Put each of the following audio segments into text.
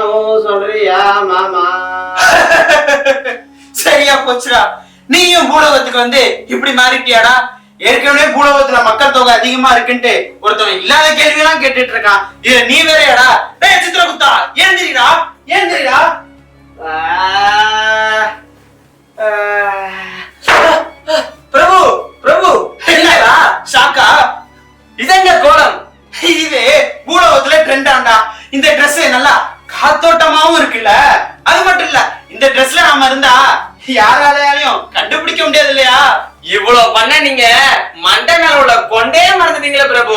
பண்ணவும் சொல்றியா மாமா? சரியா போச்சுடா. நீயும் பூலோகத்துக்கு வந்து இப்படி மாறிட்டியாடா? ஏற்கனவே பூலோகத்துல மக்கள் தொகை அதிகமா இருக்குன்ட்டு ஒருத்தவன் இல்லாத கேள்வி எல்லாம் கேட்டுட்டு இருக்கான். இது நீ வேறையாடா? டேய் சித்திரகுப்தா, ஏந்திரிடா ஏந்திரிடா. பிரபு பிரபு, இல்லடா ஷாக்கா? இதெங்க கோலம்? இது பூலோகத்துல ட்ரெண்டாண்டா. இந்த ட்ரெஸ் நல்லா காத்தோட்டமாவும் இருக்குல்ல. அது மட்டும் இல்ல, இந்த ட்ரெஸ்ல நாம இருந்தா யாராலையும் கண்டுபிடிக்க முடியாது இல்லையா? இவ்வளவு பண்ண நீங்க மண்டை மேல உள்ள கொண்டே மறந்துட்டீங்களா பிரபு?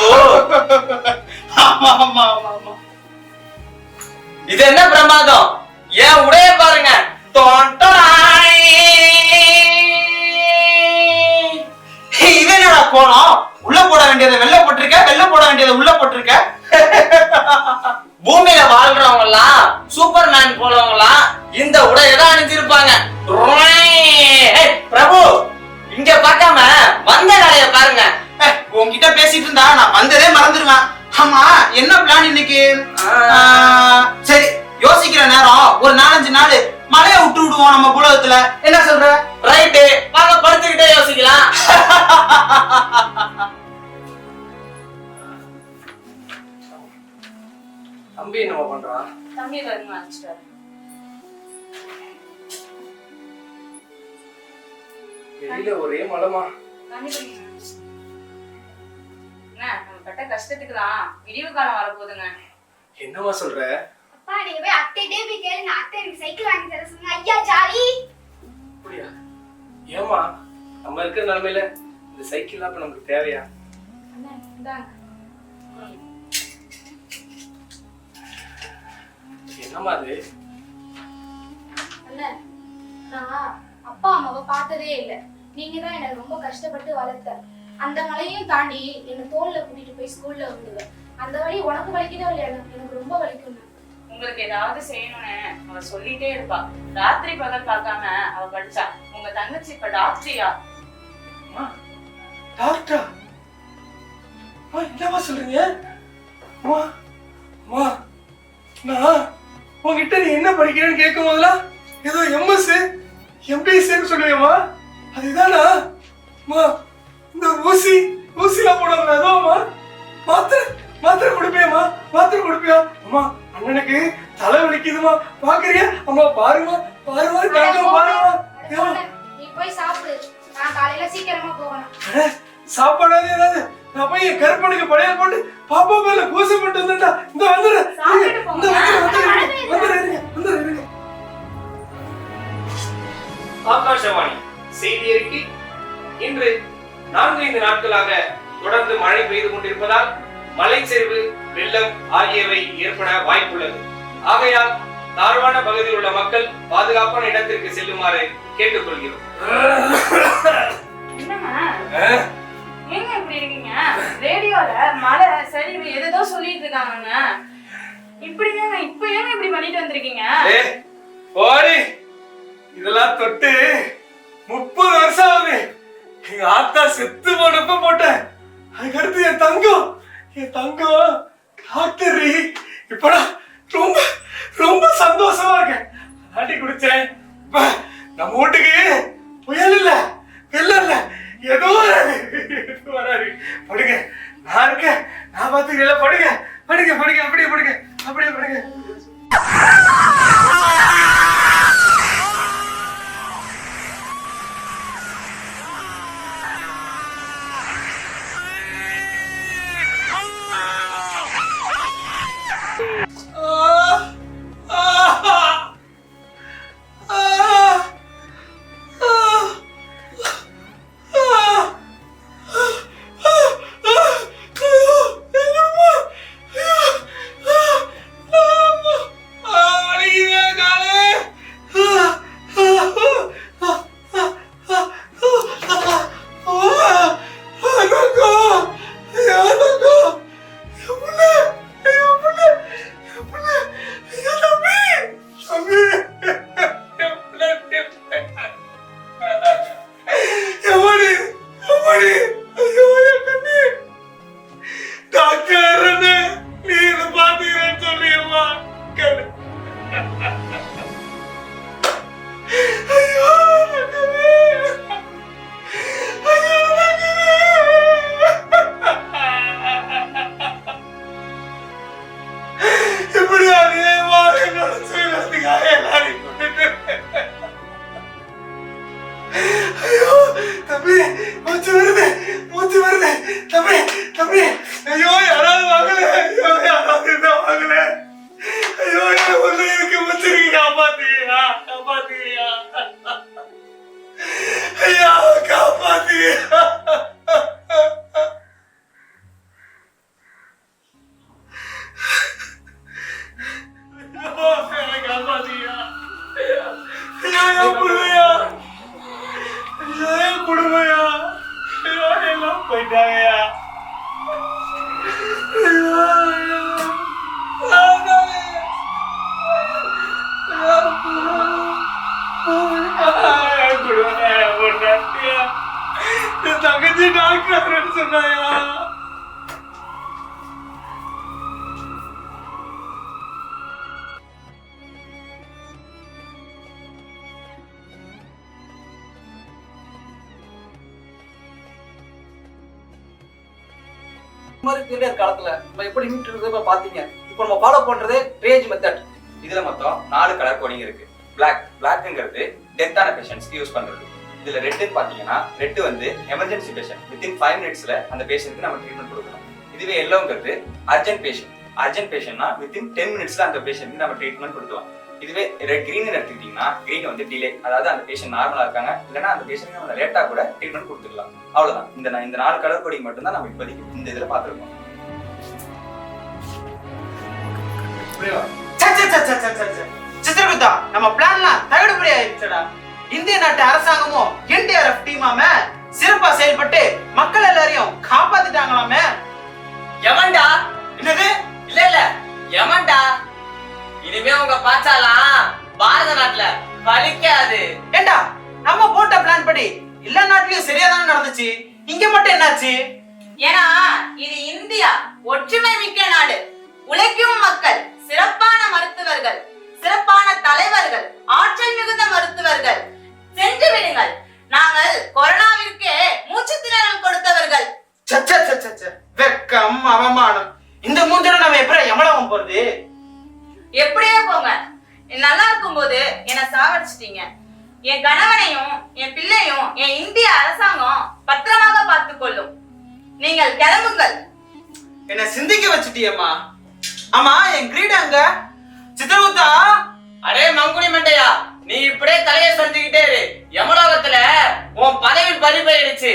ஆமா ஆமா ஆமா ஆமா. இது என்ன பிரமாதம்! ஏன் உடைய பாருங்க. இது என்னடா கோலம்? உள்ள போட வேண்டியதை வெளில போட்டிருக்க, வெளில போட வேண்டியதை உள்ள போட்டிருக்க. பூமியில வாழ்றவங்க எல்லாம் சூப்பர்மேன் போலவங்களாம் இந்த உடையதான் அணிஞ்சிருப்பாங்க. பிரபு, இங்க பார்க்காம வந்த வேலைய பாருங்க. உன்கிட்ட பேசிட்டு இருந்தா நான் வந்ததே மறந்துடுவேன். ஆமா, என்ன பிளான் இன்னைக்கு? சரி, யோசிக்கிற நேரம் ஒரு 4-5 நாள் மழைய விட்டு விடுவோம் நம்ம பூலோகத்துல. என்ன சொல்ற? ரைட்டு, வாங்க படுத்துக்கிட்டே யோசிக்கலாம். தம்பி என்ன பண்றான்? தம்பி வரணும் நினைச்சிட்டாரு. வெளியில ஒரே மழைமா. நம்ம பட்ட கஷ்டத்துக்கு தான் விடிவு காலம் வரப்போகுதுங்க. என்னமா சொல்ற? அப்பா நீங்க போய் அத்தைட்டே போய் கேளுங்க. அத்தை எனக்கு சைக்கிள் வாங்கி தர சொன்னாங்க. ஐயா ஜாலி. அப்படியா? ஏமா நம்ம இருக்கிற நிலைமையில இந்த சைக்கிள் அப்ப நமக்கு தேவையா? அண்ணா இந்தாங்க. என்னமா அது? அண்ணா நான் அப்பா அம்மாவை பார்த்ததே இல்ல. நீங்க தான் என்ன ரொம்ப கஷ்டப்பட்டு வளர்த்த. அந்த மலையும் தாண்டி என்ன தோல்ல கூட்டிட்டு போய் ஸ்கூல்ல விடுவேன். அந்த வழி உனக்கு வலிக்குதோ இல்லையா? எனக்கு ரொம்ப வலிக்கும். உங்களுக்கு ஏதாவது செய்யணும்னு அவ சொல்லிட்டே இருப்பா. ராத்திரி பகல் பார்க்காம அவ படிச்சா. உங்க தங்கச்சி இப்ப டாக்டரியா? டாக்டரா? என்னமா சொல்றீங்க? நான் உங்ககிட்ட நீ என்ன படிக்கிறேன்னு கேட்கும் போதெல்லாம் ஏதோ எம்எஸ் எம்பிஎஸ்ன்னு சொல்லுவேம்மா. அதுதானா? இந்த ஊசிலாம் போடுவாங்க அதுவாம்மா? மாத்திரை கொடுப்பியாம்மா? மாத்திரை கொடுப்பியா? அம்மா அண்ணனுக்கு தலை வலிக்குதுமா, பாக்குறியா? அம்மா பாருமா பாருமா தங்கம் பாருமா. நீ போய் சாப்பிடு. நான் காலையில சீக்கிரமா போகணும். சாப்பாடாது ஏதாவது நான் போய் என் கருப்பனுக்கு படையல் போட்டு பாப்பா மேல பூசை போட்டு வந்துட்டா. இந்த வந்துடுறேன். ஆகாஷவாணி செய்தி அறிக்கை. இன்று 4-5 நாட்களாக தொடர்ந்து மழை பெய்து கொண்டிருப்பதால் மலைச்சரிவு, வெள்ளம் ஆகியவை ஏற்பட வாய்ப்புள்ளது. ஆகையால் தாழ்வான பகுதியில் உள்ள மக்கள் பாதுகாப்பான இடத்திற்கு செல்லுமாறு கேட்டுக்கொள்கிறோம். ஏங்க இப்படி இருக்கீங்க? ரேடியோல மழை சரிவு ஏதோ சொல்லிட்டு இருக்காங்க. இப்படி ஏங்க இப்படி பண்ணிட்டு வந்திருக்கீங்க? ஓடி இதெல்லாம் தொட்டு 30 வருஷம் ஆகுது. எங்க ஆத்தா செத்து போனப்ப போட்டேன். அதுக்கடுத்து என் தங்கம் டாக்டர். இப்படா ரொம்ப ரொம்ப சந்தோஷமா இருக்கேன். ஆட்டி குடிச்சேன். இப்ப நம்ம வீட்டுக்கு புயல் இல்ல, வெள்ளம் இல்ல, ஏதோ வராது. படுங்க, நான் இருக்கேன், நான் பாத்துக்கிறேன். படுங்க படுங்க படுங்க, அப்படியே படுங்க, அப்படியே படுங்க. ஐயோ யாராவது வாங்கல, ஐயோ யாராவது இருந்தா வாங்கல. ஐயோ என்ன ஒண்ணு இருக்கு முச்சிருக்கு, காப்பாத்துறியா காப்பாத்துறியா ஐயா காப்பாத்துறியா. காப்பாத்துறியா ஐயா என் புள்ளையா, ஐயா என் குடும்பையா, ஐயா எல்லாம் போயிட்டாங்கயா. தங்கச்சி டாக்டர் சொன்னாயா. காலத்துல நம்ம எப்படி மீட்டு பாத்தீங்க. இப்போ நம்ம ஃபாலோ பண்றது ரேஞ்ச் மெத்தட். இதுல மொத்தம் 4 கலர் கோடிங் இருக்கு. பிளாக்ங்கிறது டெத்தான பேஷண்ட்ஸ்க்கு யூஸ் பண்றது. இதுல ரெட் பாத்தீங்கன்னா ரெட் வந்து எமர்ஜென்சி பேஷண்ட், வித்தின் 5 மினிட்ஸ்ல அந்த பேஷண்ட்க்கு நம்ம ட்ரீட்மெண்ட் கொடுக்கணும். இதுவே எல்லோங்கிறது அர்ஜென்ட் பேஷண்ட்னா வித்தின் 10 மினிட்ஸ்ல அந்த பேஷண்ட்க்கு நம்ம ட்ரீட்மெண்ட் கொடுக்கலாம். இதுவே கிரீன் எடுத்துக்கிட்டீங்கன்னா கிரீன் வந்து டிலே, அதாவது அந்த பேஷண்ட் நார்மலா இருக்காங்க இல்லைன்னா அந்த பேஷண்ட் நம்ம லேட்டா கூட ட்ரீட்மெண்ட் கொடுத்துக்கலாம். அவ்வளவுதான். இந்த 4 கலர் கோடிங் மட்டும் தான் நம்ம இப்போதைக்கு இந்த இதுல பாத்துருக்கோம். சித்திரகுப்தா, நம்ம பிளான்லாம் தவிடுபடி ஆயிடுச்சுடா. இந்திய நாட்டு அரசாங்கமும் என்டிஆர்எஃப் டீமாமே சிறப்பா செயல்பட்டு மக்கள் எல்லாரையும் காப்பாத்திட்டாங்களாமே. எவன்டா? என்னது? இல்ல இல்ல எவன்டா? இனிமே உங்க பாச்சாலாம் பாரத நாட்டுல பலிக்காது. ஏண்டா, நம்ம போட்ட பிளான் படி எல்லா நாட்டிலயும் சரியாதானே நடந்துச்சு, இங்க மட்டும் என்னாச்சு? ஏன்னா இது இந்தியா, ஒற்றுமை மிக்க நாடு. உழைக்கும் மக்கள், சிறப்பான மருத்துவர்கள், சிறப்பான தலைவர்கள், ஆற்றல் மிகுந்த மருத்துவர்கள். சென்று விடுங்கள், நாங்கள் கொரோனாவிற்கு மூச்சு திணறல் கொடுத்தவர்கள். வெக்கம், அவமானம். இந்த மூஞ்சோட நம்ம எப்படி எமலாவும் போறது? எப்படியே போங்க, நல்லா இருக்கும்போது என்ன சாவடிச்சிட்டீங்க. என் கணவனையும் என் பிள்ளையும் என் இந்திய அரசாங்கம் பத்திரமாக பார்த்துக் கொள்ளும். நீங்கள் கிளம்புங்கள். என்ன சிந்திக்க வச்சுட்டியம்மா. ஆமா, என் கிரீட அங்க. சித்திரகுப்தா, அரே மங்குனி மண்டையா, நீ இப்படியே தலையை சந்திக்கிட்டே இரு. யமலோகத்துல உன் பதவி பறி போயிடுச்சு.